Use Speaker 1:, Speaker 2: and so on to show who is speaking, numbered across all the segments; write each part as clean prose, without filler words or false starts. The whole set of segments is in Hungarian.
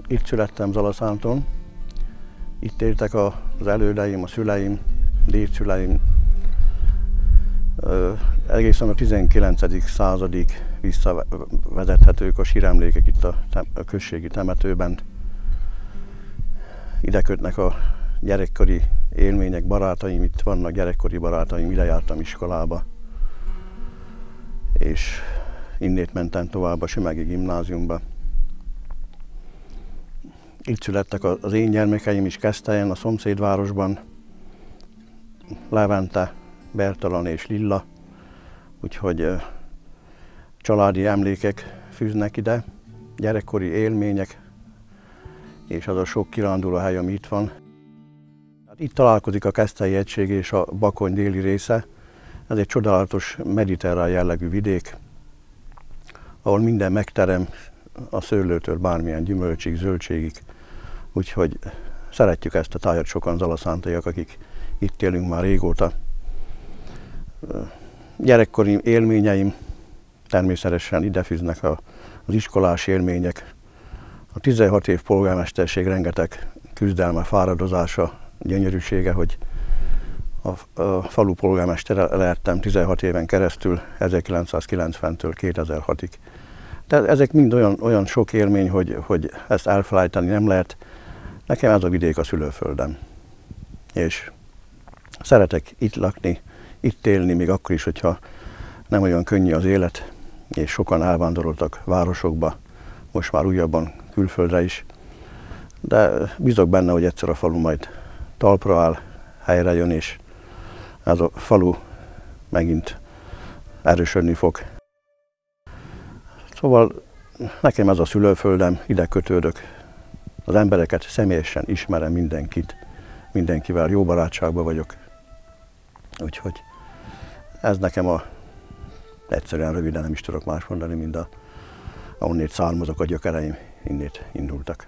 Speaker 1: Itt születtem Zalaszántón, itt éltek az elődeim, a szüleim, dédszüleim. Egészen a 19. századig visszavezethetők a síremlékek itt a községi temetőben. Ide kötnek a gyerekkori élmények, barátaim itt vannak, gyerekkori barátaim, ide jártam iskolába. És innét mentem tovább a Sümegi Gimnáziumba. Itt születtek az én gyermekeim is Keszthelyen, a szomszédvárosban. Levente, Bertalan és Lilla, úgyhogy családi emlékek fűznek ide, gyerekkori élmények, és az a sok kiránduló hely, ami itt van. Itt találkozik a Keszthelyi egység és a Bakony déli része. Ez egy csodálatos mediterrán jellegű vidék, ahol minden megterem, a szőlőtől bármilyen gyümölcsig, zöldségig. Úgyhogy szeretjük ezt a tájat sokan zalaszántiak, akik itt élünk már régóta. Gyerekkori élményeim természetesen ide fűznek az iskolás élmények. A 16 év polgármesterség rengeteg küzdelme, fáradozása, gyönyörűsége, hogy a falu polgármestere lehettem 16 éven keresztül, 1990-től 2006-ig. Tehát ezek mind olyan sok élmény, hogy ezt elfelejteni nem lehet. Nekem ez a vidék a szülőföldem. És szeretek itt lakni, itt élni, még akkor is, hogyha nem olyan könnyű az élet, és sokan elvándoroltak városokba, most már újabban külföldre is. De bízok benne, hogy egyszer a falu majd talpra áll, helyre jön, és ez a falu megint erősödni fog. Szóval nekem ez a szülőföldem, ide kötődök. Az embereket személyesen ismerem, mindenkivel jó barátságban vagyok. Úgyhogy ez nekem egyszerűen röviden nem is tudok más mondani, mint ahonnét származok, a gyökereim innét indultak.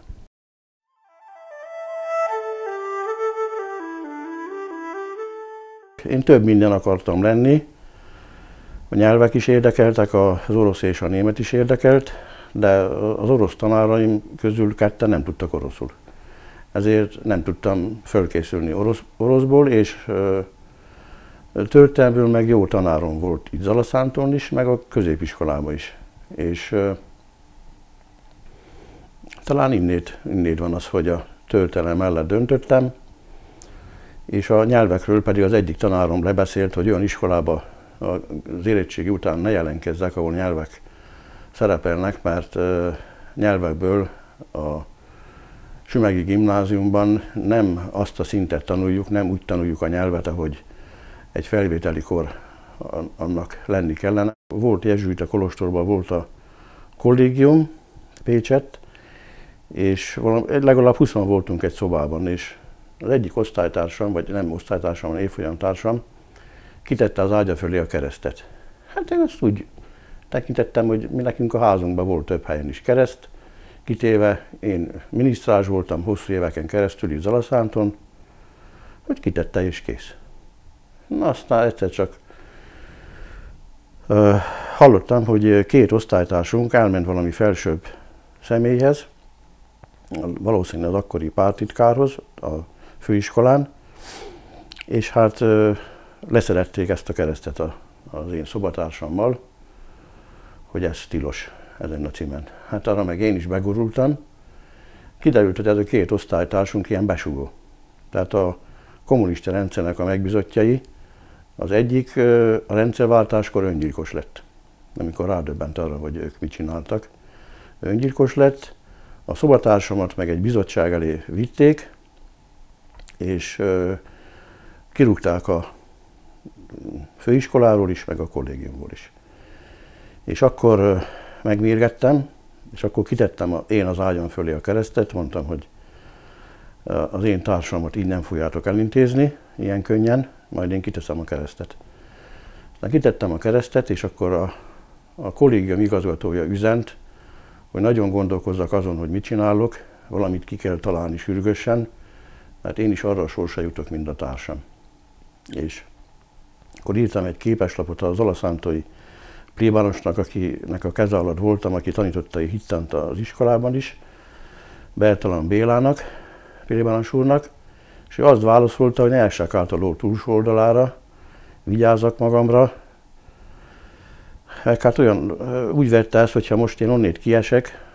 Speaker 1: Én több minden akartam lenni. A nyelvek is érdekeltek, az orosz és a német is érdekelt, de az orosz tanáraim közül ketten nem tudtak oroszul. Ezért nem tudtam fölkészülni oroszból, és történelmből meg jó tanárom volt itt Zalaszántón is, meg a középiskolában is. És talán innét van az, hogy a történelem mellett döntöttem, és a nyelvekről pedig az egyik tanárom lebeszélt, hogy olyan iskolába az érettségi után ne jelentkezzek, ahol nyelvek szerepelnek, mert nyelvekből a Sümegi Gimnáziumban nem azt a szintet tanuljuk, nem úgy tanuljuk a nyelvet, ahogy egy felvételikor annak lenni kellene. Volt jezsuita kolostorban, volt a kollégium Pécsett, és legalább 20 voltunk egy szobában, és az egyik osztálytársam, vagy nem osztálytársam, hanem évfolyamtársam kitette az ágya fölé a keresztet. Hát én ezt úgy tekintettem, hogy mi nekünk a házunkban volt több helyen is kereszt kitéve. Én minisztráns voltam hosszú éveken keresztül itt Zalaszántón, hogy kitette és kész. Na, aztán egyszer csak hallottam, hogy két osztálytársunk elment valami felsőbb személyhez, valószínűleg az akkori pártitkárhoz a főiskolán, és hát leszerették ezt a keresztet az én szobatársammal, hogy ez tilos ezen a címen. Hát arra meg én is begurultam. Kiderült, hogy ez a két osztálytársunk ilyen besugó. Tehát a kommunista rendszernek a megbízottjai, az egyik a rendszerváltáskor öngyilkos lett. Amikor rádöbbent arra, hogy ők mit csináltak. Öngyilkos lett, a szobatársamat meg egy bizottság elé vitték, és kirúgták a főiskoláról is, meg a kollégiumból is. És akkor megmérgettem, és akkor kitettem én az ágyam fölé a keresztet, mondtam, hogy az én társamat így nem fogjátok elintézni, ilyen könnyen, majd én kiteszem a keresztet. Aztán kitettem a keresztet, és akkor a kollégium igazgatója üzent, hogy nagyon gondolkozzak azon, hogy mit csinálok, valamit ki kell találni sürgősen, mert én is arra a sorsra jutok, mint a társam. És akkor írtam egy képeslapot a zalaszántoi plébánosnak, akinek a keze alatt voltam, aki tanította hittant az iskolában is, Bertalan Bélának, Pilibános úrnak, és ő azt válaszolta, hogy ne essek át a ló túlsó oldalára, vigyázzak magamra. Hát úgy vette ezt, hogyha most én onnét kiesek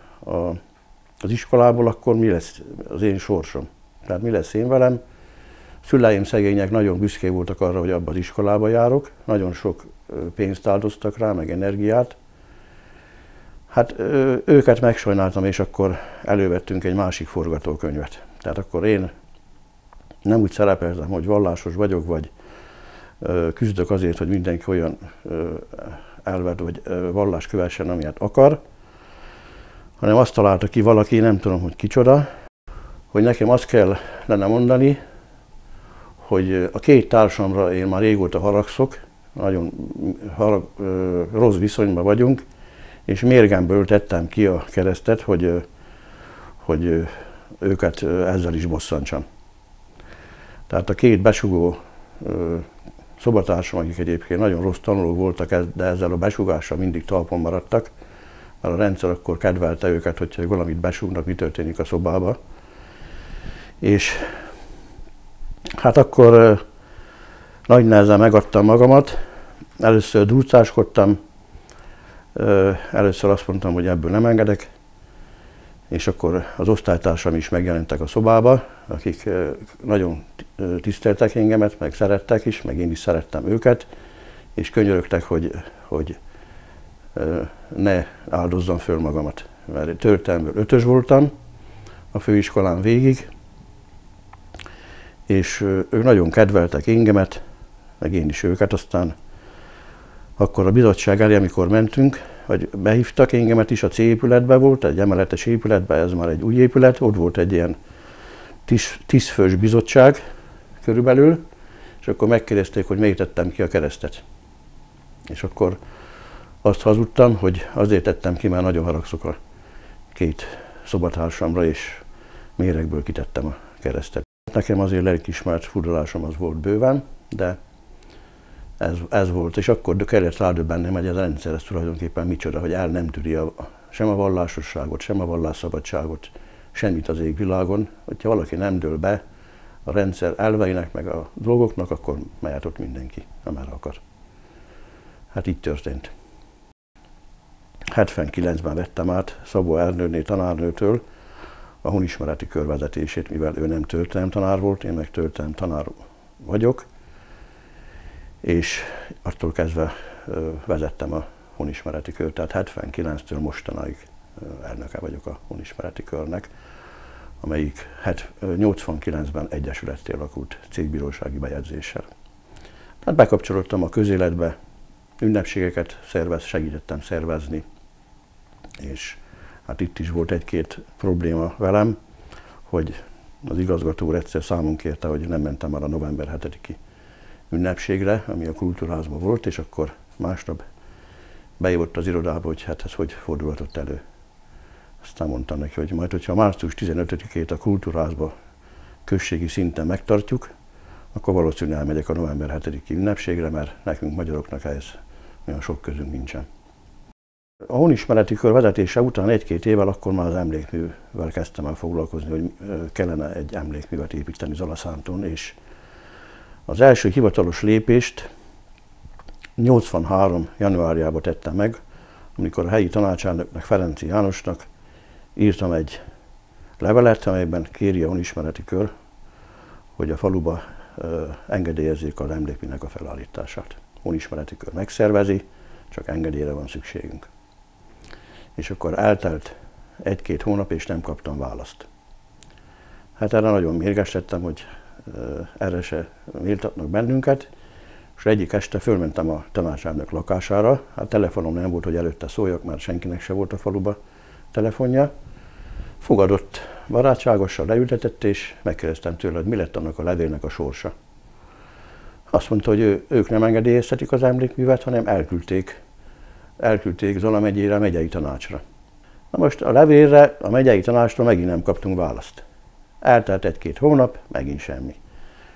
Speaker 1: az iskolából, akkor mi lesz az én sorsom. Tehát mi lesz én velem. Szüleim szegények nagyon büszkék voltak arra, hogy abba az iskolába járok. Nagyon sok pénzt áldoztak rá, meg energiát. Hát őket megsajnáltam, és akkor elővettünk egy másik forgatókönyvet. Tehát akkor én nem úgy szerepeltem, hogy vallásos vagyok, vagy küzdök azért, hogy mindenki olyan elvet vagy vallást kövessen, amilyet akar, hanem azt találta ki valaki, nem tudom, hogy kicsoda, hogy nekem azt kellene mondani, hogy a két társamra én már régóta haragszok, nagyon rossz viszonyban vagyunk, és mérgemből tettem ki a keresztet, hogy őket ezzel is bosszantsam. Tehát a két besugó szobatársam, akik egyébként nagyon rossz tanulók voltak, de ezzel a besugással mindig talpon maradtak, mert a rendszer akkor kedvelte őket, hogyha valamit besugnak, mi történik a szobába. És hát akkor nagy nehezen megadtam magamat, először durcáskodtam, először azt mondtam, hogy ebből nem engedek, és akkor az osztálytársam is megjelentek a szobába, akik nagyon tiszteltek engemet, meg szerettek is, meg én is szerettem őket, és könyörögtek, hogy ne áldozzam föl magamat. Mert történelmből 5-ös voltam a főiskolán végig, és ők nagyon kedveltek engemet, meg én is őket, aztán akkor a bizottság elé, amikor mentünk, vagy behívtak engemet is, a C épületbe volt, egy emeletes épületbe, ez már egy új épület, ott volt egy ilyen 10 fős bizottság körülbelül, és akkor megkérdezték, hogy miért tettem ki a keresztet. És akkor azt hazudtam, hogy azért tettem ki, mert nagyon haragszok a két szobatársamra, és méregből kitettem a keresztet. Nekem azért lelkiismeret furdalásom az volt bőven, de ez volt, és akkor kellett rádöbbennem, hogy ez a rendszer ez tulajdonképpen micsoda, hogy el nem tűri sem a vallásosságot, sem a vallásszabadságot, semmit az égvilágon. Hogyha valaki nem dől be a rendszer elveinek, meg a dolgoknak, akkor mehet ott mindenki, amerre akar. Hát így történt. 79-ben vettem át Szabó Ernőné tanárnőtől a honismereti kör vezetését, mivel ő nem történelemtanár volt, én meg történelemtanár vagyok, és attól kezdve vezettem a honismereti kört, tehát 79-től mostanáig elnöke vagyok a honismereti körnek, amelyik 89-ben egyesületté alakult cégbírósági bejegyzéssel. Tehát bekapcsolódtam a közéletbe, ünnepségeket segítettem szervezni, és hát itt is volt egy-két probléma velem, hogy az igazgató úr egyszer számon kérte, hogy nem mentem el a november 7-i ünnepségre, ami a Kultúrházban volt, és akkor másnap bejött az irodába, hogy hát ez hogy fordulhatott elő. Aztán mondtam neki, hogy majd, hogyha március 15-ét a Kultúrházba községi szinten megtartjuk, akkor valószínűleg elmegyek a november 7-i ünnepségre, mert nekünk magyaroknak ehhez olyan sok közünk nincsen. A honismereti kör vezetése után 1-2 évvel akkor már az emlékművel kezdtem el foglalkozni, hogy kellene egy emlékművet építeni Zalaszántón, és az első hivatalos lépést 83. januárjában tettem meg, amikor a helyi tanácselnöknek, Ferenczy Jánosnak írtam egy levelet, amelyben kéri a honismereti kör, hogy a faluba engedélyezzék az emlékműnek a felállítását. Honismereti kör megszervezi, csak engedélyre van szükségünk. És akkor eltelt 1-2 hónap, és nem kaptam választ. Hát erre nagyon mérges lettem, hogy erre se méltatnak bennünket, és egyik este fölmentem a tanácselnök lakására, hát telefonom nem volt, hogy előtte szóljak, mert senkinek se volt a faluba telefonja. Fogadott barátságosan, leültetett, és megkérdeztem tőle, hogy mi lett annak a levélnek a sorsa. Azt mondta, hogy ők nem engedélyeztetik az emlékművet, hanem elküldték Zola megyére, a megyei tanácsra. Na most a levélre, a megyei tanácstól megint nem kaptunk választ. Eltelt 1-2 hónap, megint semmi.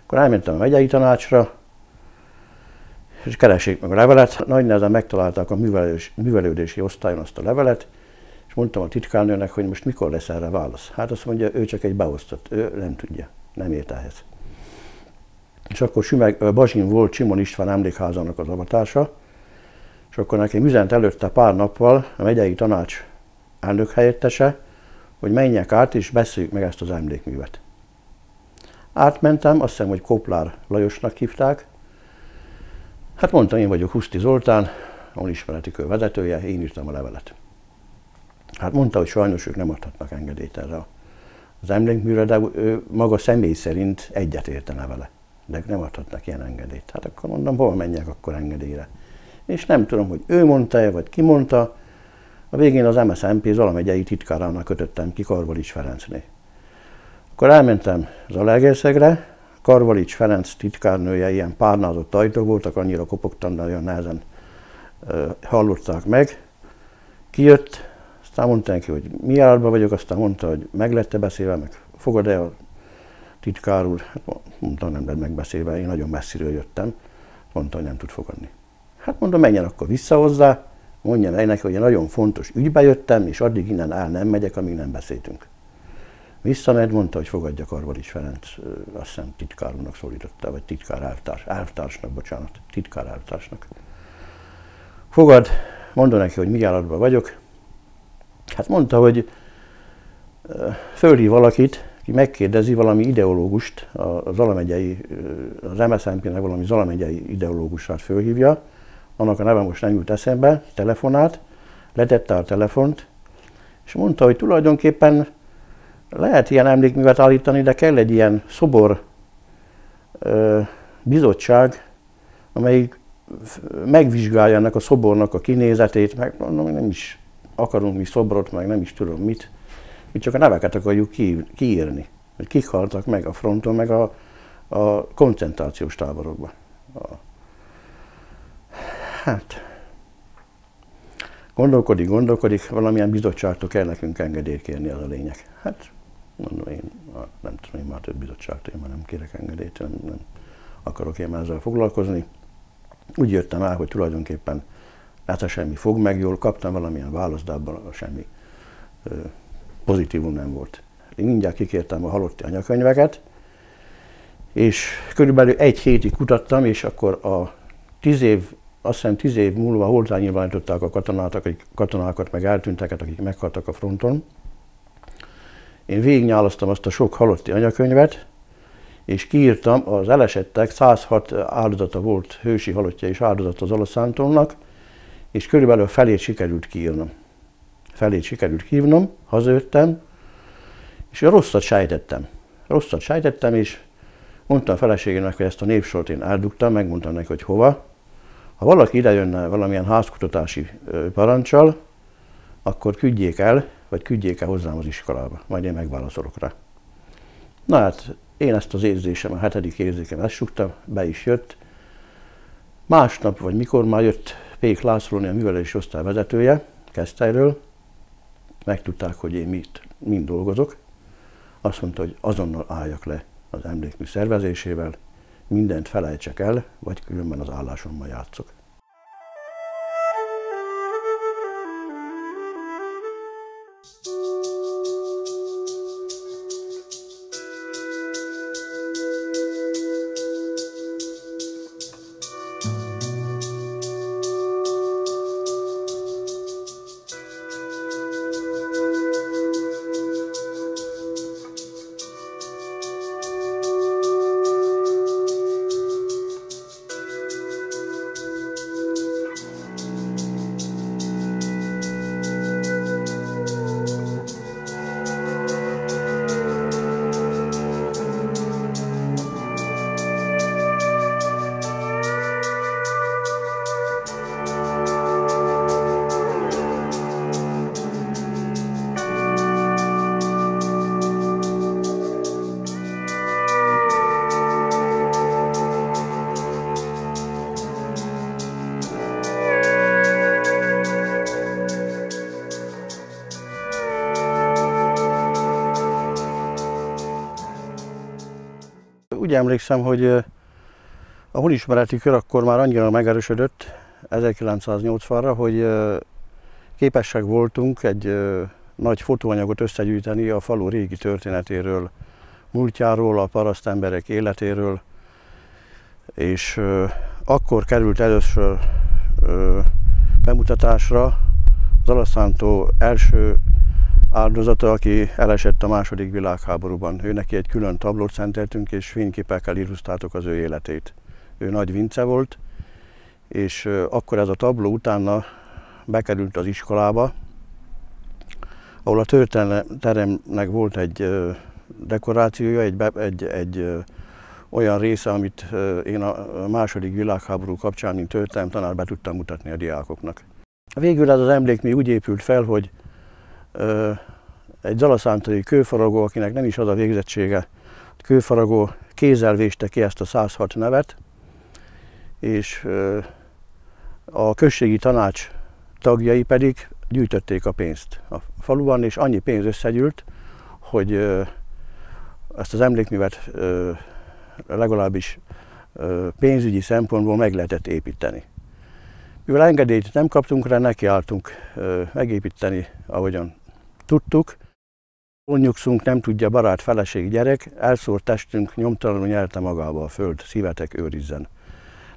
Speaker 1: Akkor elmentem a megyei tanácsra, és keressék meg a levelet. Nagy nehezen megtalálták a művelődési osztályon azt a levelet, és mondtam a titkárnőnek, hogy most mikor lesz erre válasz. Hát azt mondja, ő csak egy beosztott, ő nem tudja, nem ért ehhez. És akkor Bazsin volt Csimon István emlékházának az avatása, és akkor nekem üzent előtte pár nappal a megyei tanács elnök helyettese, hogy menjek át és beszéljük meg ezt az emlékművet. Átmentem, azt hiszem, hogy Koplár Lajosnak hívták. Hát mondtam, én vagyok Huszti Zoltán, a ismereti kör vezetője, én írtam a levelet. Hát mondta, hogy sajnos ők nem adhatnak engedélyt erre az emlékműre, de ő maga személy szerint egyet értene vele. De ők nem adhatnak ilyen engedélyt. Hát akkor mondom, hol menjek akkor engedélyre. És nem tudom, hogy ő mondta-e, vagy ki mondta. A végén az MSZNP Zalamegyei titkárának kötöttem ki Karvalics Ferencné. Akkor elmentem Zalaegerszegre, Karvalics Ferenc titkárnője ilyen párnázott ajtók voltak, annyira kopogtam, de olyan nehezen hallották meg. Kijött, aztán mondta neki, hogy mi állatban vagyok, aztán mondta, hogy meg lett-e beszélve, meg fogad-e a titkár úr. Hát mondtam, nem lett megbeszélve, én nagyon messziről jöttem. Mondta, hogy nem tud fogadni. Hát mondom, menjen akkor vissza hozzá, mondja meg neki, hogy egy nagyon fontos ügybe jöttem, és addig innen el nem megyek, amíg nem beszéltünk. Visszamegy, mondta, hogy fogadja Karvalics Ferenc, azt hiszem titkár úrnak szólította, vagy titkár elvtársnak, bocsánat, titkár elvtársnak. Fogad, mondta neki, hogy mi állatban vagyok. Hát mondta, hogy fölhív valakit, aki megkérdezi valami ideológust, az MSZNP-nek valami zalamegyei ideológusát fölhívja, annak a neve most nem jut eszembe, telefonált, letette a telefont, és mondta, hogy tulajdonképpen lehet ilyen emlékművet állítani, de kell egy ilyen szobor bizottság, amelyik megvizsgálja ennek a szobornak a kinézetét, meg mondom, nem is akarunk mi szobrot, meg nem is tudom mit. Mi csak a neveket akarjuk kiírni, hogy kik haltak meg a fronton, meg a koncentrációs táborokban. Hát, gondolkodik, valamilyen bizottságtól kell nekünk engedélyt kérni, az a lényeg. Hát, mondom, én nem tudom, én már több bizottságtól, én már nem kérek engedélyt, nem akarok én már ezzel foglalkozni. Úgy jöttem el, hogy tulajdonképpen hát semmi fog meg jól, kaptam valamilyen választ, de abban semmi pozitívum nem volt. Én mindjárt kikértem a halotti anyakönyveket, és körülbelül egy hétig kutattam, és akkor azt hiszem 10 év múlva holtányilvánították a katonákat, meg eltűnteket, akik meghaltak a fronton. Én végignyálasztam azt a sok halotti anyakönyvet, és kiírtam az elesettek 106 áldozata volt, hősi halottja és áldozata az Aloszántólnak, és körülbelül felét sikerült kiírnom. Hazajöttem, és rosszat sejtettem, és mondtam a feleségének, hogy ezt a névsort én eldugtam, megmondtam neki, hogy hova. Ha valaki idejönne valamilyen házkutatási parancsal, akkor küldjék el hozzám az iskolába, majd én megválaszolok rá. Na hát, én ezt az érzésem, a 7. érzékem ezt sugtam, be is jött. Másnap, vagy mikor már jött Pék László, a művelési osztály vezetője, Keszthelyről, megtudták, hogy én mind dolgozok. Azt mondta, hogy azonnal álljak le az emlékmű szervezésével, mindent felejtsek el, vagy különben az állásommal játszok. Úgy emlékszem, hogy a honismereti kör akkor már annyira megerősödött 1980-ra, hogy képesek voltunk egy nagy fotóanyagot összegyűjteni a falu régi történetéről, múltjáról, a parasztemberek életéről, és akkor került először bemutatásra Zalaszántó első áldozata, aki elesett a II. Világháborúban. Ő neki egy külön tablót szenteltünk, és fényképekkel illusztráltuk az ő életét. Ő Nagy Vince volt, és akkor ez a tabló utána bekerült az iskolába, ahol a történelemteremnek volt egy dekorációja, egy olyan része, amit én a II. Világháború kapcsán, mint történelemtanár be tudtam mutatni a diákoknak. Végül ez az emlékmű úgy épült fel, hogy egy zalaszántói kőfaragó, akinek nem is az a végzettsége, kőfaragó kézzel véste ki ezt a 106 nevet, és a községi tanács tagjai pedig gyűjtötték a pénzt a faluban, és annyi pénz összegyűlt, hogy ezt az emlékművet legalábbis pénzügyi szempontból meg lehetett építeni. Mivel engedélyt nem kaptunk rá, nekiálltunk megépíteni, ahogyan tudtuk. Hol nyugszunk, nem tudja barát, feleség, gyerek, elszórt testünk nyomtalanul nyelte magába a föld, szívetek őrizzen.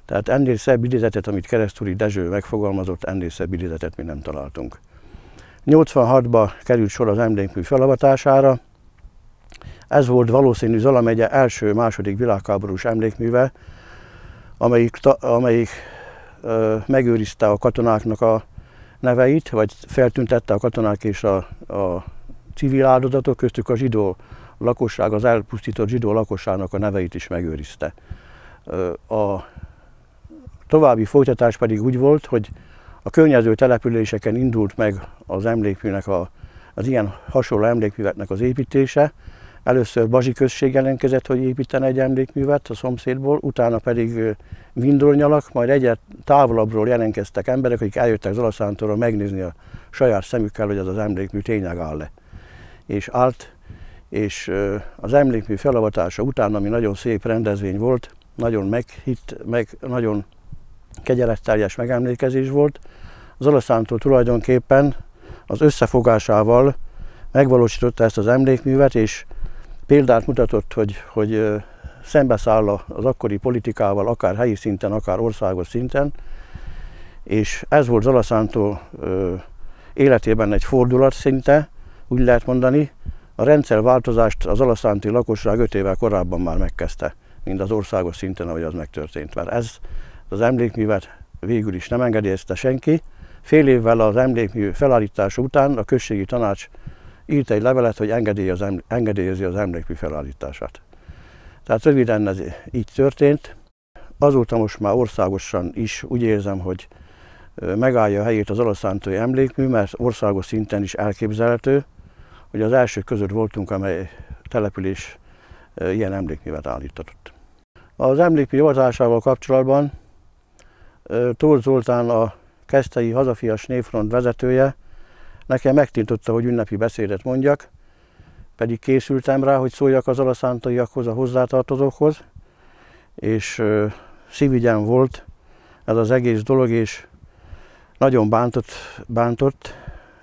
Speaker 1: Tehát ennél szebb idézetet, amit Keresztúri Dezső megfogalmazott, ennél szebb idézetet mi nem találtunk. 86-ba került sor az emlékmű felavatására. Ez volt valószínű Zala megye első-második világháborús emlékműve, amelyik megőrizte a katonáknak a neveit, vagy feltüntette a katonák és a civil áldozatok, köztük a zsidó lakosság, az elpusztított zsidó lakosságnak a neveit is megőrizte. A további folytatás pedig úgy volt, hogy a környező településeken indult meg az emlékműnek, az ilyen hasonló emlékműveknek az építése. Először Bazsi község jelentkezett, hogy építene egy emlékművet a szomszédból, utána pedig Vindornyalak, majd egyre távolabbról jelentkeztek emberek, akik eljöttek Zalaszántúról megnézni a saját szemükkel, hogy ez az emlékmű tényleg áll-e. És állt, és az emlékmű felavatása után, ami nagyon szép rendezvény volt, nagyon meghitt, nagyon kegyeletteljes megemlékezés volt, Zalaszántó tulajdonképpen az összefogásával megvalósította ezt az emlékművet, és példát mutatott, hogy szembeszáll az akkori politikával, akár helyi szinten, akár országos szinten, és ez volt Zalaszántó életében egy fordulat szinte, úgy lehet mondani. A rendszerváltozást az zalaszánti lakosság 5 évvel korábban már megkezdte, mint az országos szinten, ahogy az megtörtént. Mert ez az emlékművet végül is nem engedélyezte senki. Fél évvel az emlékmű felállítása után a községi tanács írt egy levelet, hogy engedélyezi az emlékmű felállítását. Tehát röviden ez így történt. Azóta most már országosan is úgy érzem, hogy megállja a helyét az zalaszántói emlékmű, mert országos szinten is elképzelhető, hogy az elsők között voltunk, amely település ilyen emlékművet állítatott. Az emlékmű javatásával kapcsolatban Tóth Zoltán, a Keszthelyi Hazafias Névfront vezetője nekem megtiltotta, hogy ünnepi beszédet mondjak, pedig készültem rá, hogy szóljak az zalaszántaiakhoz, a hozzátartozókhoz, és szívügyem volt ez az egész dolog, és nagyon bántott,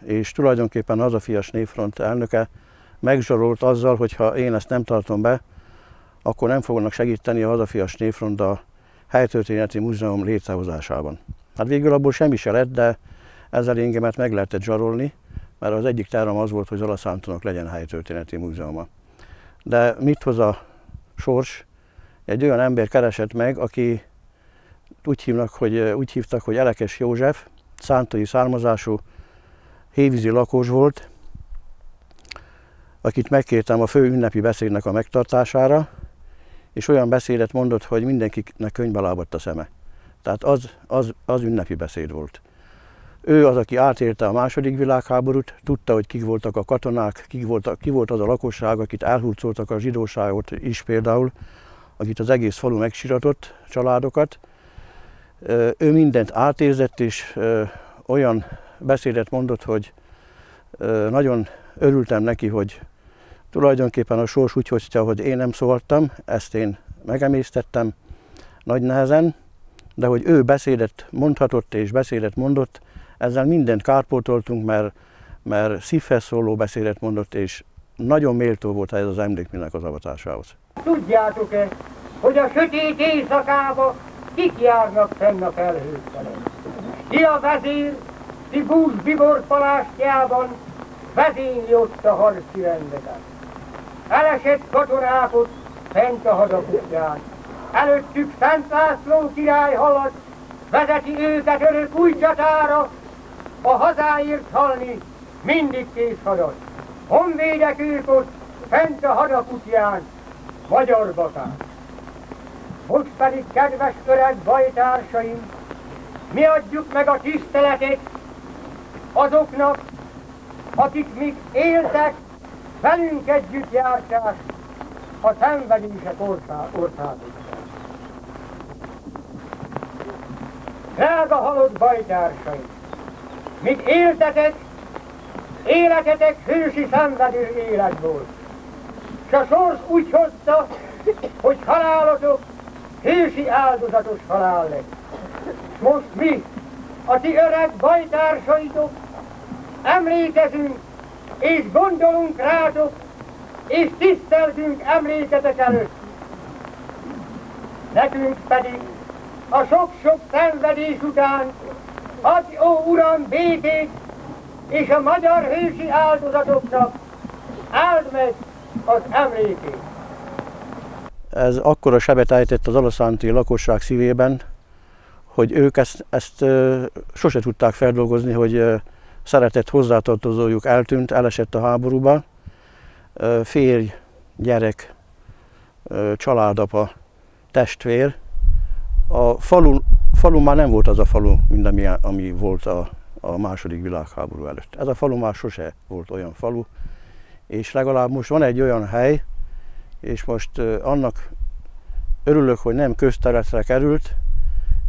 Speaker 1: és tulajdonképpen a Hazafias Névfront elnöke megzsarolt azzal, hogy ha én ezt nem tartom be, akkor nem fognak segíteni a Hazafias Névfront a Helytörténeti Múzeum létrehozásában. Hát végül abból semmi se lett, de ezzel engemet meg lehetett zsarolni, mert az egyik tervem az volt, hogy Zalaszántúnak legyen Helytörténeti Múzeuma. De mit hoz a sors? Egy olyan ember keresett meg, aki úgy hívtak, hogy Elekes József, szántói származású, hévízi lakos volt, akit megkértem a fő ünnepi beszédnek a megtartására, és olyan beszédet mondott, hogy mindenkinek könyvbe lábadt a szeme. Tehát az ünnepi beszéd volt. Ő az, aki átélte a II. Világháborút, tudta, hogy kik voltak a katonák, ki volt az a lakosság, akit elhurcoltak a zsidóságot is például, akit az egész falu megsiratott, családokat. Ő mindent átérzett, és olyan beszédet mondott, hogy nagyon örültem neki, hogy tulajdonképpen a sors úgy hozta, hogy én nem szóltam, ezt én megemésztettem nagy nehezen, de hogy ő beszédet mondhatott és beszédet mondott, ezzel mindent kárpótoltunk, mert szívhez szóló beszédet mondott, és nagyon méltó volt ez az emlékműnek az avatásához.
Speaker 2: Tudjátok-e, hogy a sötét éjszakába kik járnak fenn a felhők felett? Ki a vezér, ki bús-bibor palástjában vezényli ott a harci rendeket. Elesett katonákot fent a hadakutján. Előttük Szent László király halad, vezeti őket örök új csatára, a hazáért halni mindig kész hadat. Honvédek ők ott fent a hadakutján, magyar batár. Most pedig, kedves öreg bajtársaim, mi adjuk meg a tiszteletet azoknak, akik még éltek, velünk együtt járták a szenvedések országokban. Drága halott bajtársaim, míg éltetek, életetek hősi szenvedő élet volt. S a sors úgy hozta, hogy halálotok hősi áldozatos halál lett. Most mi, a ti öreg bajtársaitok, emlékezünk és gondolunk rátok, és tiszteltünk emléketek előtt. Nekünk pedig a sok-sok szenvedés után adj, ó Uram, békét, és a magyar hősi áldozatoknak áld meg az emlékét.
Speaker 1: Ez akkora sebet ejtett az alaszánti lakosság szívében, hogy ők ezt sose tudták feldolgozni, hogy szeretett hozzátartozójuk eltűnt, elesett a háborúba. Férj, gyerek, családapa, testvér. A falu már nem volt az a falu, mint ami volt a második világháború előtt. Ez a falu már sose volt olyan falu, és legalább most van egy olyan hely, és most annak örülök, hogy nem közterületre került,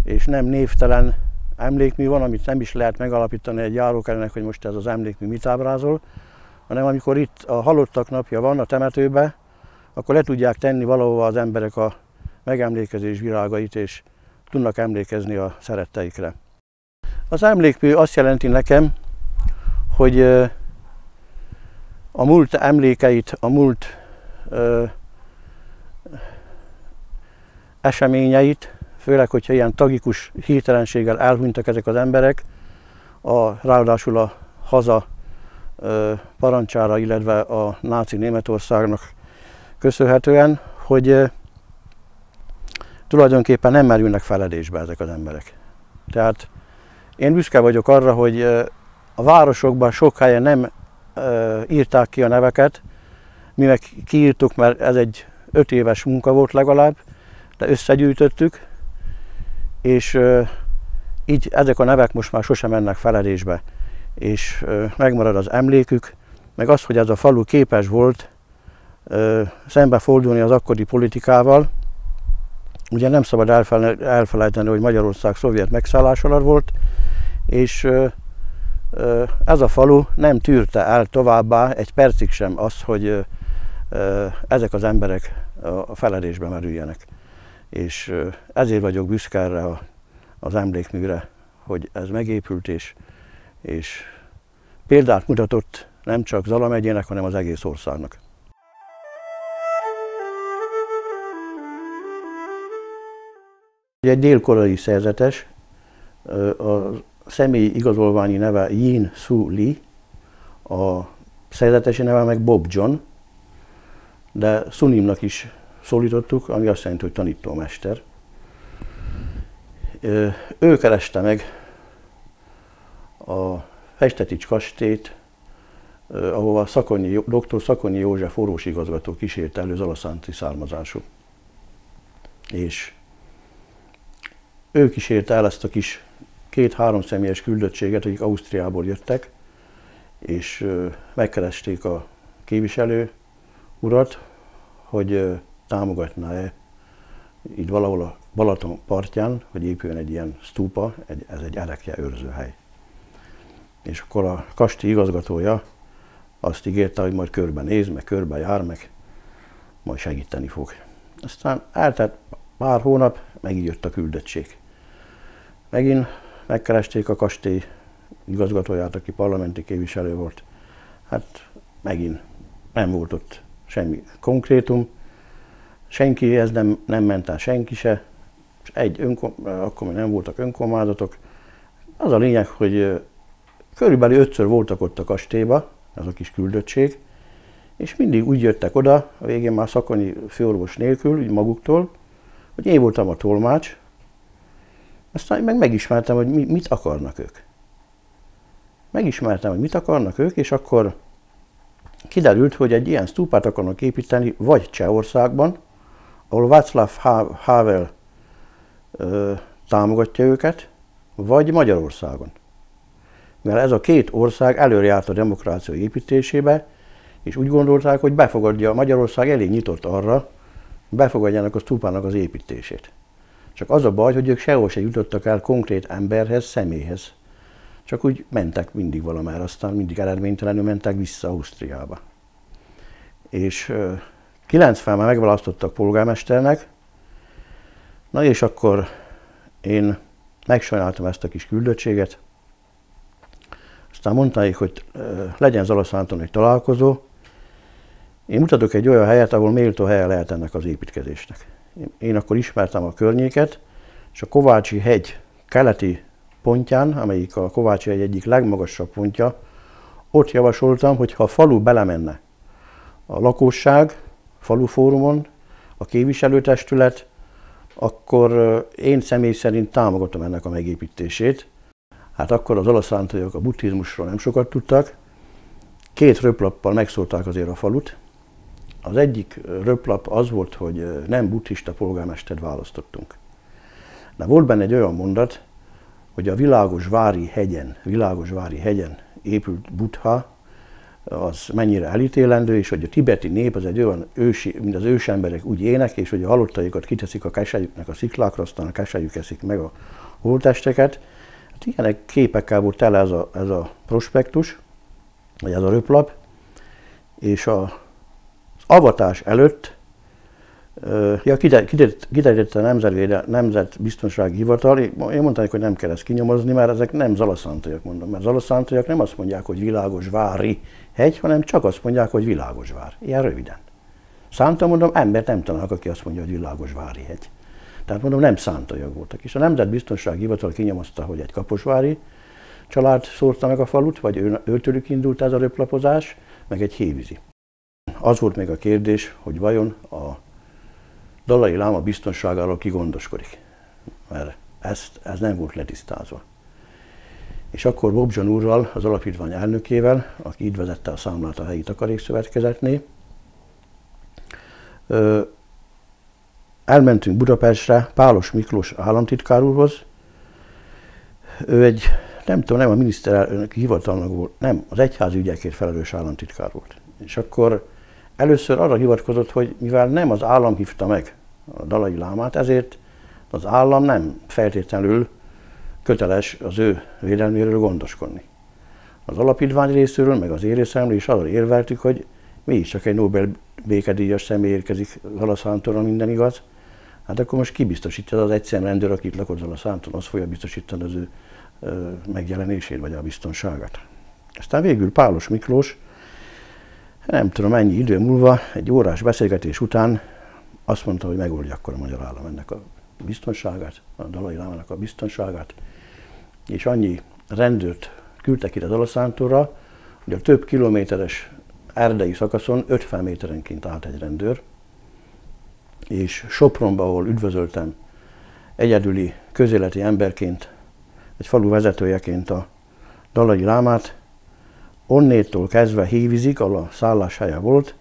Speaker 1: és nem névtelen emlékmű van, amit nem is lehet megalapítani egy járókelőnek, hogy most ez az emlékmű mit ábrázol, hanem amikor itt a halottak napja van a temetőbe, akkor le tudják tenni valahova az emberek a megemlékezés virágait, és tudnak emlékezni a szeretteikre. Az emlékmű azt jelenti nekem, hogy a múlt emlékeit, a múlt eseményeit, főleg, hogyha ilyen tragikus hirtelenséggel elhunytak ezek az emberek, ráadásul a haza parancsára, illetve a náci Németországnak köszönhetően, hogy tulajdonképpen nem merülnek feledésbe ezek az emberek. Tehát én büszke vagyok arra, hogy a városokban sok helyen nem írták ki a neveket, mi meg kiírtuk, mert ez egy 5 éves munka volt legalább, de összegyűjtöttük, és így ezek a nevek most már sosem mennek feledésbe, és megmarad az emlékük, meg az, hogy ez a falu képes volt szembefordulni az akkori politikával. Ugye nem szabad elfelejteni, hogy Magyarország szovjet megszállás alatt volt, és ez a falu nem tűrte el továbbá egy percig sem azt, hogy ezek az emberek a feledésbe merüljenek. És ezért vagyok büszke erre az emlékműre, hogy ez megépült, és példát mutatott nem csak Zala megyének, hanem az egész országnak. Egy dél-koreai szerzetes, a személyi igazolványi neve Yin Su Lee, a szerzetesi neve meg Bob John, de Sunimnak is szólítottuk, ami azt jelenti, hogy tanítómester. Ő kereste meg a Festetics kastélyt, ahova dr. Szakonyi József orvosigazgató kísérte elő, zalaszánti származású. És ő kísérte el ezt a kis 2-3 személyes küldöttséget, akik Ausztriából jöttek, és megkeresték a képviselő urat, hogy támogatná-e így valahol a Balaton partján, hogy épüljön egy ilyen stúpa, ez egy erekje őrzőhely. És akkor a kastély igazgatója azt ígérte, hogy majd körbenéz, meg körbejár, meg majd segíteni fog. Aztán eltelt pár hónap, megint jött a küldöttség. Megint megkeresték a kastély igazgatóját, aki parlamenti képviselő volt. Hát megint nem volt ott semmi konkrétum, senkihez nem ment el senki se, akkor még nem voltak önkormányzatok. Az a lényeg, hogy körülbelül 5-ször voltak ott a kastélyba, ez a kis küldöttség, és mindig úgy jöttek oda, a végén már szakonyi főorvos nélkül, úgy maguktól, hogy én voltam a tolmács, aztán megismertem, hogy mit akarnak ők. Megismertem, hogy mit akarnak ők, és akkor kiderült, hogy egy ilyen sztúpát akarnak építeni vagy Csehországban, ahol Václav Havel támogatja őket, vagy Magyarországon. Mert ez a két ország előrejárt a demokrácia építésébe, és úgy gondolták, hogy befogadja, Magyarország elég nyitott arra, befogadjanak a sztúpának az építését. Csak az a baj, hogy ők sehol se jutottak el konkrét emberhez, személyhez. Csak úgy mentek mindig valamerre, aztán mindig eredménytelenül mentek vissza Ausztriába. És 90-ben megválasztottak polgármesternek, na és akkor én megsajnáltam ezt a kis küldöttséget. Aztán mondták, hogy legyen Zalaszántón egy találkozó. Én mutatok egy olyan helyet, ahol méltó helye lehet ennek az építkezésnek. Én akkor ismertem a környéket, és a Kovácsi hegy keleti pontján, amelyik a Kovácsi hegy egyik legmagasabb pontja, ott javasoltam, hogy ha a falu belemenne, a lakosság, falufórumon, a képviselőtestület, akkor én személy szerint támogatom ennek a megépítését. Hát akkor az zalaszántaiak a buddhizmusról nem sokat tudtak. 2 röplappal megszólták azért a falut. Az egyik röplap az volt, hogy nem buddhista polgármestert választottunk. De volt benne egy olyan mondat, hogy a Világosvári hegyen épült Buddha, az mennyire elítélendő, és hogy a tibeti nép az egy olyan ősi, mint az ősemberek úgy ének, és hogy a halottaikat kiteszik a keselyüknek a sziklákra, aztán a keselyük eszik meg a holttesteket. Hát ilyenek képekkel volt tele ez a prospektus, vagy ez a röplap, és az avatás előtt kiderítette a Nemzetbiztonsági Hivatal, én mondtam, hogy nem kell ezt kinyomozni, mert ezek nem zalaszántaiak, mondom, mert zalaszántaiak nem azt mondják, hogy Világosvári hegy, hanem csak azt mondják, hogy Világosvár, ilyen röviden. Szánta, mondom, embert nem találnak, aki azt mondja, hogy Világosvári hegy. Tehát mondom, nem szántaiak voltak. És a Nemzetbiztonsági Hivatal kinyomozta, hogy egy kaposvári család szórta meg a falut, vagy őtőlük indult ez a röplapozás, meg egy hévízi. Az volt még a kérdés, hogy vajon a Dalai Láma biztonságáról ki gondoskodik, mert ez nem volt letisztázva. És akkor Bobzsan úrral, az alapítvány elnökével, aki így vezette a számlát a helyi takarékszövetkezetnél, elmentünk Budapestre Pálos Miklós államtitkár úrhoz. Ő egy, nem a miniszterelnök hivatalnak volt, nem, az egyházi ügyekért felelős államtitkár volt. És akkor először arra hivatkozott, hogy mivel nem az állam hívta meg a Dalai Lámát, ezért az állam nem feltétlenül köteles az ő védelméről gondoskodni. Az alapítvány részéről, meg az én részemről is arra érveltük, hogy mégis csak egy Nobel békedíjas személy érkezik Zalaszántúra, minden igaz. Hát akkor most ki biztosítja, az egyszerűen rendőr, aki itt lakott Zalaszántón, az fogja biztosítani az ő megjelenését, vagy a biztonságát. Aztán végül Pálos Miklós, nem tudom mennyi idő múlva, egy órás beszélgetés után azt mondta, hogy megoldja akkor a magyar állam ennek a biztonságát, a Dalai Lámának a biztonságát, és annyi rendőrt küldtek ide Zalaszántúra, hogy a több kilométeres erdei szakaszon 50 méterenként állt egy rendőr, és Sopronba, ahol üdvözöltem egyedüli közéleti emberként, egy falu vezetőjeként a Dalai Lámát, onnétól kezdve Hévízig, ahol a szálláshelye volt,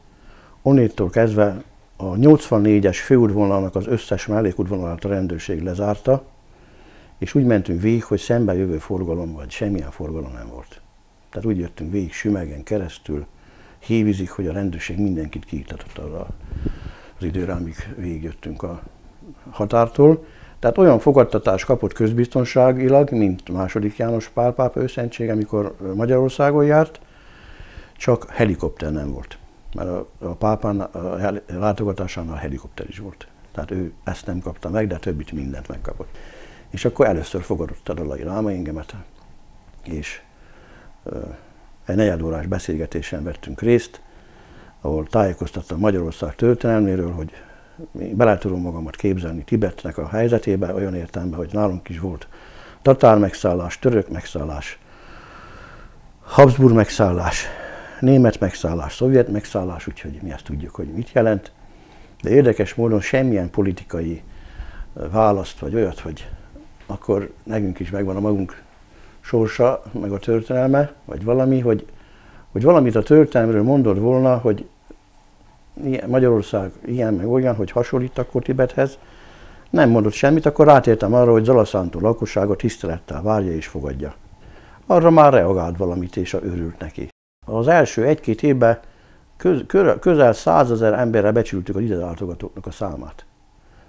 Speaker 1: onnétól kezdve a 84-es főútvonalnak az összes mellékútvonalát a rendőrség lezárta, és úgy mentünk végig, hogy szembe jövő forgalom, vagy semmilyen forgalom nem volt. Tehát úgy jöttünk végig Sümegen keresztül, Hévízig, hogy a rendőrség mindenkit kiiktatott arra az időre, amíg végigjöttünk a határtól. Tehát olyan fogadtatást kapott közbiztonságilag, mint II. János Pál pápa őszentség, amikor Magyarországon járt, csak helikopter nem volt. Mert a pápán a látogatásánál helikopter is volt. Tehát ő ezt nem kapta meg, de többit mindent megkapott. És akkor először fogadott a Dalai Láma engemet és egy negyedórás beszélgetésen vettünk részt, ahol tájékoztattam Magyarország történelméről, hogy bele tudom magamat képzelni Tibetnek a helyzetébe, olyan értelemben, hogy nálunk is volt tatár megszállás, török megszállás, Habsburg megszállás, német megszállás, szovjet megszállás, úgyhogy mi ezt tudjuk, hogy mit jelent. De érdekes módon semmilyen politikai választ, vagy olyat, hogy akkor nekünk is megvan a magunk sorsa, meg a történelme, vagy valami, hogy valamit a történelmről mondod volna, hogy Magyarország ilyen, meg olyan, hogy hasonlít akkor Tibethez. Nem mondott semmit, akkor rátértem arra, hogy Zalaszántó lakossága tisztelettel várja és fogadja. Arra már reagált valamit, és örült neki. Az első egy-két évben közel 100 000 emberre becsültük az ide látogatóknak a számát.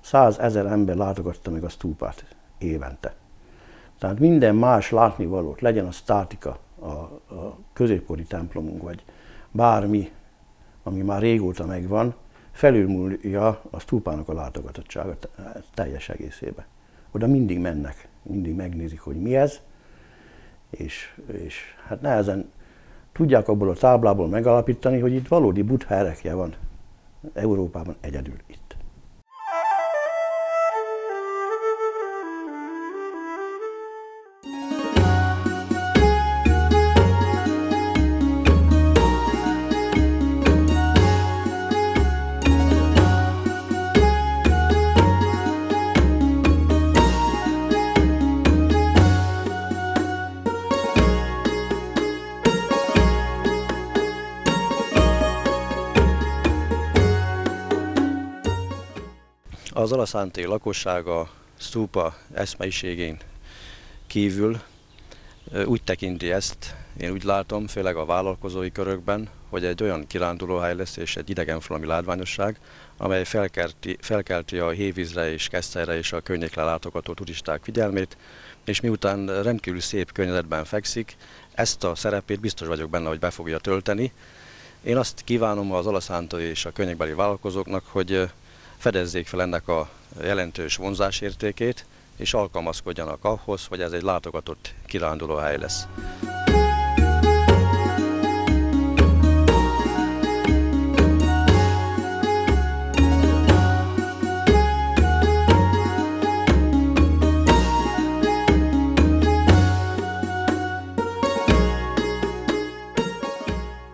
Speaker 1: 100 000 ember látogatta meg a sztúpát évente. Tehát minden más látnivalót, legyen a sztátika, a középkori templomunk, vagy bármi, ami már régóta megvan, felülmúlja a sztúpának a látogatottsága teljes egészébe. Oda mindig mennek, mindig megnézik, hogy mi ez, és hát nehezen tudják abból a táblából megalapítani, hogy itt valódi Buddha erekje van Európában egyedül itt.
Speaker 3: Az zalaszántélyi lakosság a sztúpa eszmeiségén kívül úgy tekinti ezt, én úgy látom, főleg a vállalkozói körökben, hogy egy olyan kirándulóhely lesz és egy idegenforgalmi látványosság, amely felkelti a Hévízre és Keszthelyre és a környékre látogató turisták figyelmét, és miután rendkívül szép környezetben fekszik, ezt a szerepét biztos vagyok benne, hogy be fogja tölteni. Én azt kívánom az zalaszántélyi és a környékbeli vállalkozóknak, hogy fedezzék fel ennek a jelentős vonzásértékét, és alkalmazkodjanak ahhoz, hogy ez egy látogatott kirándulóhely lesz.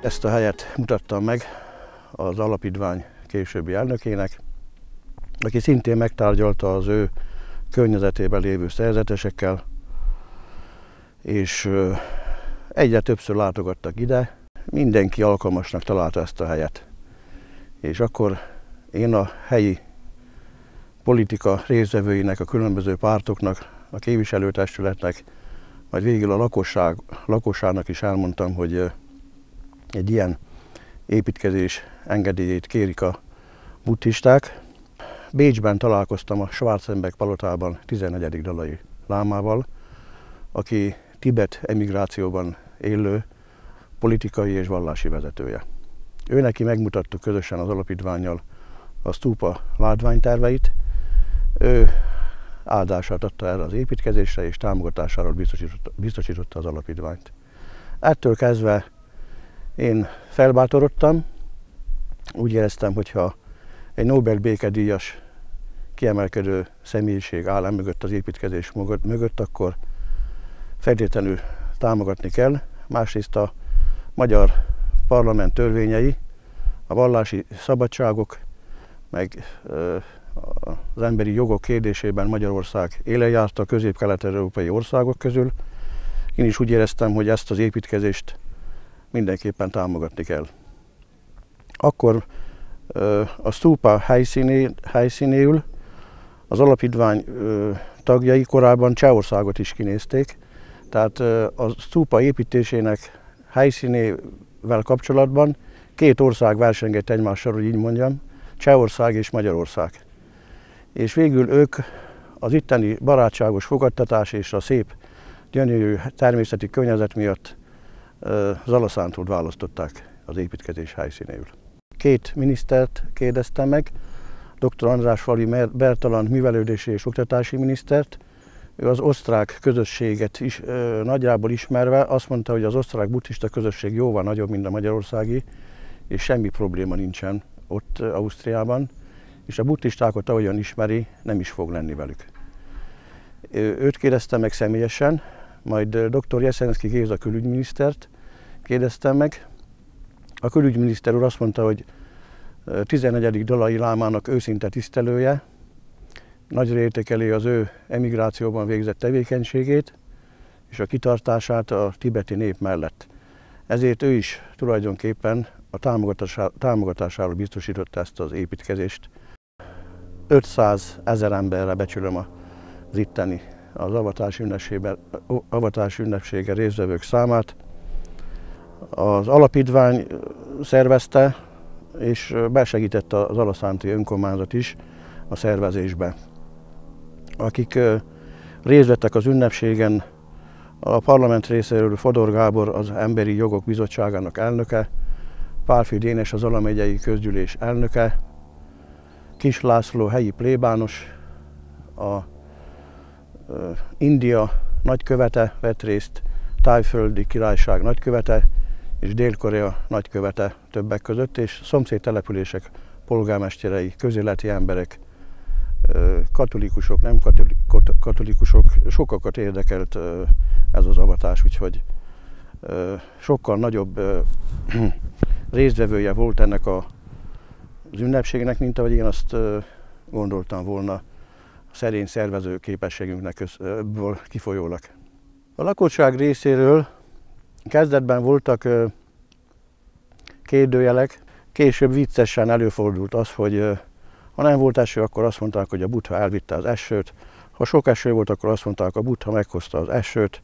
Speaker 1: Ezt a helyet mutattam meg az alapítvány későbbi elnökének, aki szintén megtárgyalta az ő környezetében lévő szerzetesekkel, és egyre többször látogattak ide. Mindenki alkalmasnak találta ezt a helyet. És akkor én a helyi politika résztvevőinek, a különböző pártoknak, a képviselőtestületnek, majd végül a lakosságnak is elmondtam, hogy egy ilyen építkezés engedélyét kérik a buddhisták. Bécsben találkoztam a Schwarzenberg palotában 14. Dalai lámával, aki Tibet emigrációban élő politikai és vallási vezetője. Ő neki megmutattuk közösen az alapítvánnyal a sztúpa látványterveit. Ő áldását adta erre az építkezésre, és támogatásáról biztosította az alapítványt. Ettől kezdve én felbátorodtam, úgy éreztem, hogyha egy Nobel békedíjas kiemelkedő személyiség áll mögött az építkezés mögött, akkor feltétlenül támogatni kell. Másrészt a magyar parlament törvényei, a vallási szabadságok, meg az emberi jogok kérdésében Magyarország élen járt a közép-kelet-európai országok közül. Én is úgy éreztem, hogy ezt az építkezést mindenképpen támogatni kell. Akkor a sztúpa helyszínéül az alapítvány tagjai korábban Csehországot is kinézték, tehát a sztúpa építésének helyszínével kapcsolatban két ország versengett egymással, hogy így mondjam, Csehország és Magyarország. És végül ők az itteni barátságos fogadtatás és a szép, gyönyörű természeti környezet miatt Zalaszántót választották az építkezés helyszínéül. Két minisztert kérdeztem meg, dr. András Vali Bertalan művelődési és oktatási minisztert, Ő az osztrák közösséget is nagyjából ismerve azt mondta, hogy az osztrák buddhista közösség jóval nagyobb, mint a magyarországi, és semmi probléma nincsen ott Ausztriában, és a buddhistákat ahogyan ismeri, nem is fog lenni velük. Őt kérdeztem meg személyesen, majd dr. Jeszenszky Géza külügyminisztert kérdeztem meg. A külügyminiszter úr azt mondta, hogy 14. Dalai Lámának őszinte tisztelője, nagyra értékeli az ő emigrációban végzett tevékenységét és a kitartását a tibeti nép mellett. Ezért ő is tulajdonképpen a támogatásáról biztosította ezt az építkezést. 500 000 emberre becsülöm az itteni az avatási ünnepsége résztvevők számát. Az alapítvány szervezte, és besegített az Alaszánti önkormányzat is a szervezésbe. Akik részt vettek az ünnepségen, a parlament részéről Fodor Gábor, az Emberi Jogok Bizottságának elnöke, Pálffy Dénes, az Zala megyei közgyűlés elnöke, Kis László helyi plébános, a India nagykövete vett részt, Tájföldi Királyság nagykövete és Dél-Korea nagykövete többek között, és szomszéd települések polgármesterei, közéleti emberek, katolikusok, nem katolikusok, sokakat érdekelt ez az avatás, úgyhogy sokkal nagyobb résztvevője volt ennek az ünnepségnek, mint ahogy én azt gondoltam volna a szerény szervező képességünknek kifolyólag. A lakosság részéről kezdetben voltak kérdőjelek, később viccesen előfordult az, hogy ha nem volt eső, akkor azt mondták, hogy a Buddha elvitte az esőt, ha sok eső volt, akkor azt mondták, a Buddha meghozta az esőt.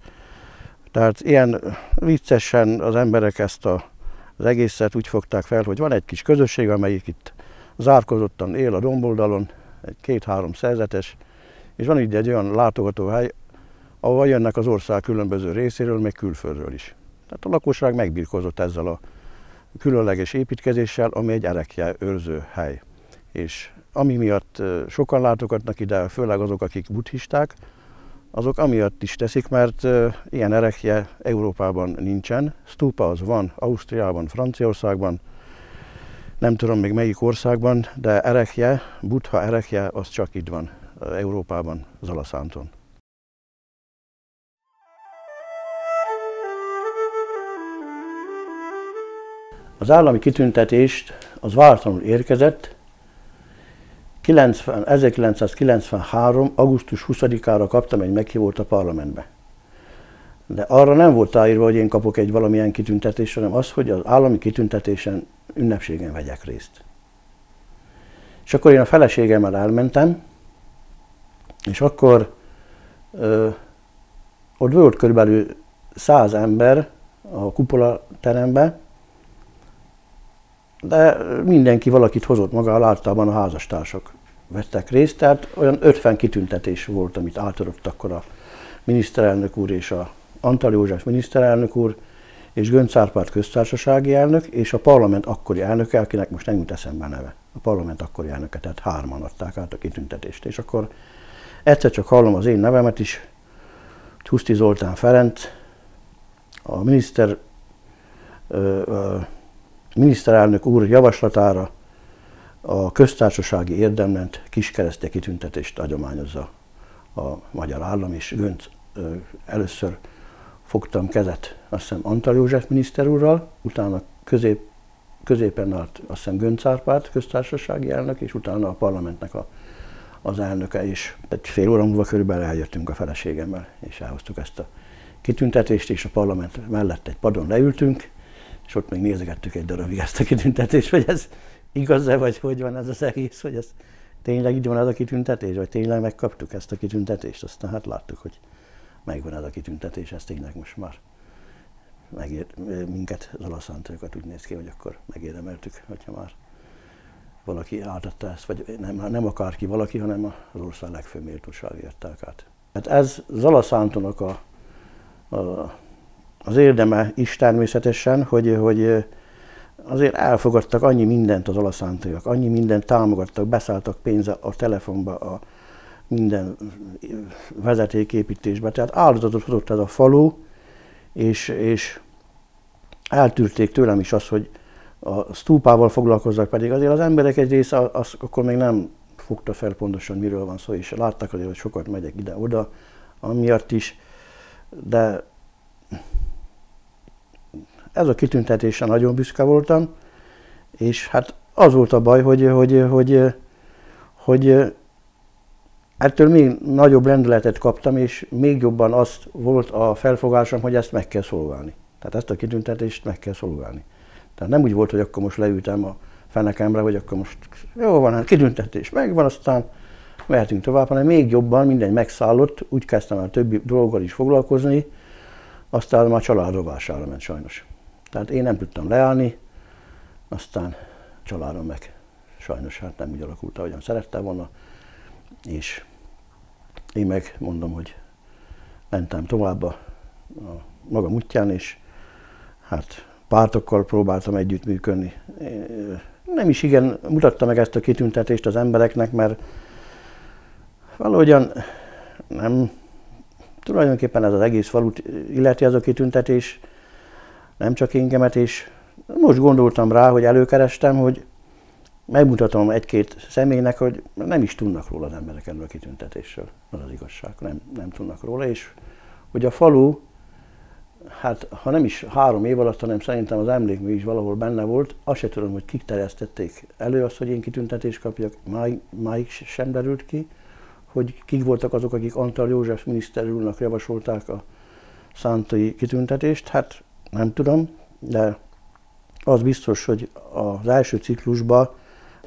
Speaker 1: Tehát ilyen viccesen az emberek ezt az egészet úgy fogták fel, hogy van egy kis közösség, amelyik itt zárkozottan él a domboldalon, egy 2-3 szerzetes, és van így egy olyan látogatóhely, ahol jönnek az ország különböző részéről, meg külföldről is. Tehát a lakosság megbirkózott ezzel a különleges építkezéssel, ami egy erekje őrző hely. És ami miatt sokan látogatnak ide, főleg azok, akik buddhisták, azok amiatt is teszik, mert ilyen erekje Európában nincsen. Stupa az van Ausztriában, Franciaországban, nem tudom még melyik országban, de erekje, Buddha erekje, az csak itt van, Európában, Zalaszánton. Az állami kitüntetést az váratlanul érkezett. 1993. augusztus 20-ára kaptam egy meghívót a parlamentbe. De arra nem volt ráírva, hogy én kapok egy valamilyen kitüntetést, hanem az, hogy az állami kitüntetésen, ünnepségen vegyek részt. És akkor én a feleségemmel elmentem, és akkor ott volt körülbelül 100 ember a kupola teremben, de mindenki valakit hozott magával, általában a házastársak vettek részt, tehát olyan 50 kitüntetés volt, amit átadott akkor a miniszterelnök úr és a Antall József miniszterelnök úr, és Göncz Árpád köztársasági elnök, és a parlament akkori elnöke, akinek most nem jut eszembe a neve. A parlament akkori elnöke, tehát 3-an adták át a kitüntetést. És akkor egyszer csak hallom az én nevemet is, Huszti Zoltán Ferenc, a miniszterelnök úr javaslatára a köztársasági érdemlent kiskereszte kitüntetést adományozza a magyar állam, és Göncz először fogtam kezet, azt hiszem Antall József miniszter úrral, utána középen állt azt hiszem Göncz Árpád köztársasági elnök, és utána a parlamentnek az elnöke is. Egy fél óra múlva körülbelül eljöttünk a feleségemmel, és elhoztuk ezt a kitüntetést, és a parlament mellett egy padon leültünk, és ott még nézegettük egy darabig ezt a kitüntetést, hogy ez igaz-e, vagy hogy van ez az egész, hogy ez tényleg így van ez a kitüntetés, vagy tényleg megkaptuk ezt a kitüntetést. Aztán hát láttuk, hogy megvan ez a kitüntetés, ez tényleg most már minket, zalaszántókat úgy néz ki, hogy akkor megérdemeltük, hogyha már valaki átadta ezt, vagy nem akárki valaki, hanem az ország legfőbb méltósági adták át. Hát ez Zalaszántónak az érdeme is természetesen, hogy azért elfogadtak annyi mindent az alaszántóiak, annyi mindent támogattak, beszálltak pénzzel a telefonba, minden vezetéképítésbe. Tehát áldozatot hozott ez a falu, és eltűrték tőlem is azt, hogy a sztúpával foglalkozzak, pedig azért az emberek egy része az akkor még nem fogta fel pontosan, miről van szó, és látták azért, hogy sokat megyek ide-oda, amiatt is, de ez a kitüntetésre nagyon büszke voltam, és hát az volt a baj, hogy ettől még nagyobb lendületet kaptam, és még jobban azt volt a felfogásom, hogy ezt meg kell szolgálni. Tehát ezt a kitüntetést meg kell szolgálni. Tehát nem úgy volt, hogy akkor most leültem a fenekemre, hogy akkor most jó van, hát kitüntetés megvan, aztán mehetünk tovább, hanem még jobban minden megszállott, úgy kezdtem el többi dologgal is foglalkozni, aztán már családrovására ment sajnos. Tehát én nem tudtam leállni, aztán családom meg sajnos hát nem úgy alakult, ahogyan szerettem volna, és én meg mondom, hogy mentem tovább a magam útján, és hát pártokkal próbáltam együttműködni. Nem is igen mutatta meg ezt a kitüntetést az embereknek, mert valahogyan nem, tulajdonképpen ez az egész falut illeti ez a kitüntetés, nem csak engemet, és most gondoltam rá, hogy előkerestem, hogy megmutatom egy-két személynek, hogy nem is tudnak róla az emberek erről a kitüntetésről, az az igazság, nem tudnak róla, és hogy a falu, hát ha nem is 3 év alatt, hanem szerintem az emlékmű is valahol benne volt, azt se tudom, hogy kik terjesztették elő azt, hogy én kitüntetést kapjak, máig sem derült ki, hogy kik voltak azok, akik Antall József miniszter úrnak javasolták a szántói kitüntetést, hát nem tudom, de az biztos, hogy az első ciklusban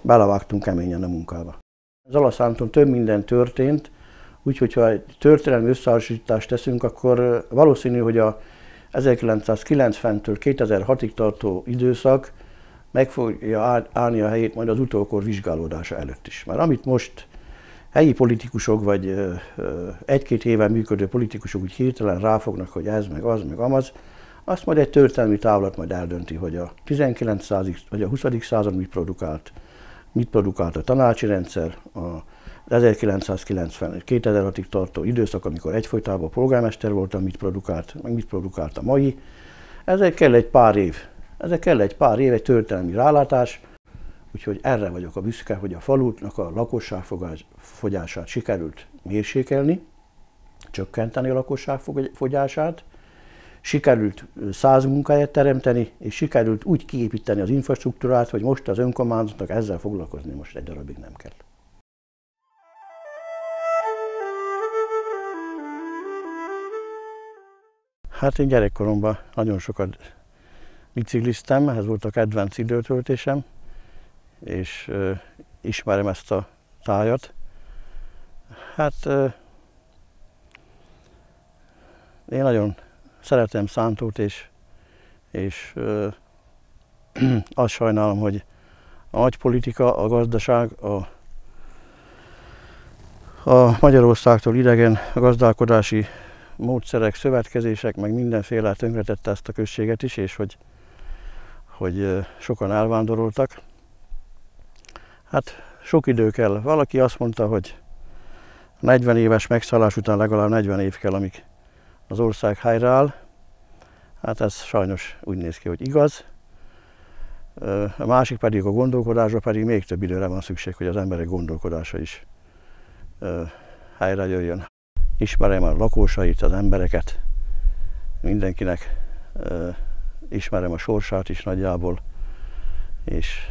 Speaker 1: belevágtunk keményen a munkába. Zalaszántón több minden történt, úgyhogy ha egy történelmi összehasonlítást teszünk, akkor valószínű, hogy a 1990-től 2006-ig tartó időszak meg fogja állni a helyét majd az utókor vizsgálódása előtt is. Mert amit most helyi politikusok, vagy 1-2 éve működő politikusok úgy hirtelen ráfognak, hogy ez, meg az, meg amaz, azt majd egy történelmi távlat majd eldönti, hogy a 19. vagy a 20. század mit produkált a tanácsi rendszer, az 1990-2006-ig tartó időszak, amikor egyfolytában polgármester voltam, mit produkált a mai. Ezek kell egy pár év, egy történelmi rálátás, úgyhogy erre vagyok a büszke, hogy a falutnak a lakosságfogyását sikerült mérsékelni, csökkenteni a lakosságfogyását, sikerült 100 munkahelyet teremteni, és sikerült úgy kiépíteni az infrastruktúrát, hogy most az önkormányzatnak ezzel foglalkozni most egy darabig nem kell. Hát én gyerekkoromban nagyon sokat bicikliztem, ez volt a kedvenc időtöltésem, és ismerem ezt a tájat. Hát én nagyon szeretem Szántót, és azt sajnálom, hogy a nagy politika, a gazdaság, a Magyarországtól idegen gazdálkodási módszerek, szövetkezések, meg mindenféle tönkretette ezt a községet is, és hogy sokan elvándoroltak. Hát sok idő kell. Valaki azt mondta, hogy 40 éves megszállás után legalább 40 év kell, amíg az ország helyreáll. Hát ez sajnos úgy néz ki, hogy igaz. A másik pedig a gondolkodásra, pedig még több időre van szükség, hogy az emberek gondolkodása is helyre jöjjön. Ismerem a lakosait, az embereket, mindenkinek ismerem a sorsát is nagyjából, és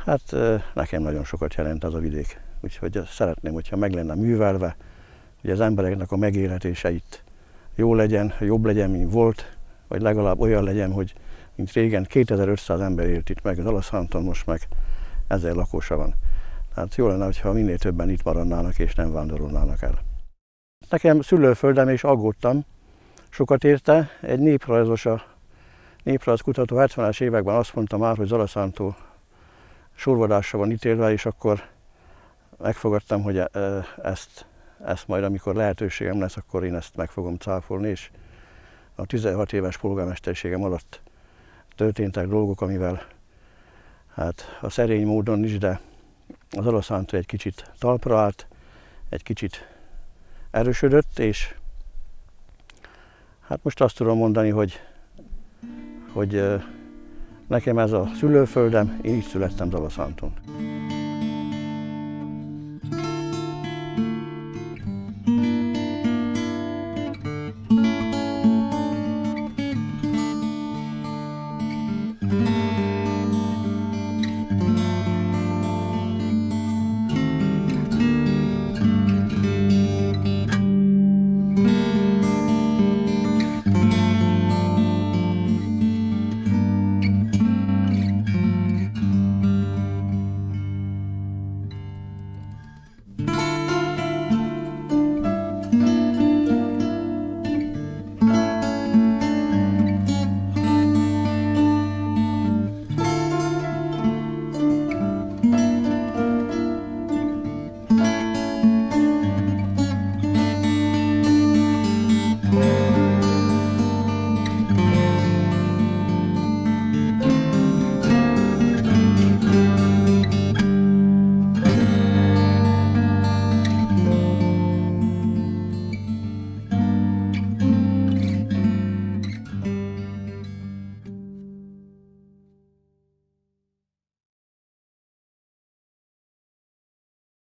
Speaker 1: hát nekem nagyon sokat jelent az a vidék. Úgyhogy szeretném, hogyha meg lenne művelve, hogy az embereknek a megélhetése itt jó legyen, jobb legyen, mint volt, vagy legalább olyan legyen, hogy mint régen 2500 ember élt itt meg, Zalaszántón most meg 1000 lakosa van. Tehát jó lenne, hogyha minél többen itt maradnának és nem vándorolnának el. Nekem szülőföldem, és aggódtam sokat érte. Egy néprajzkutató 70-es években azt mondta már, hogy Zalaszántó sorvadásra van ítélve, és akkor megfogadtam, hogy ezt majd, amikor lehetőségem lesz, akkor én ezt meg fogom cáfolni, és a 16 éves polgármesterségem alatt történtek dolgok, amivel hát a szerény módon is, de az Zalaszántó egy kicsit talpra állt, egy kicsit erősödött, és hát most azt tudom mondani, hogy nekem ez a szülőföldem, én így születtem Zalaszántón.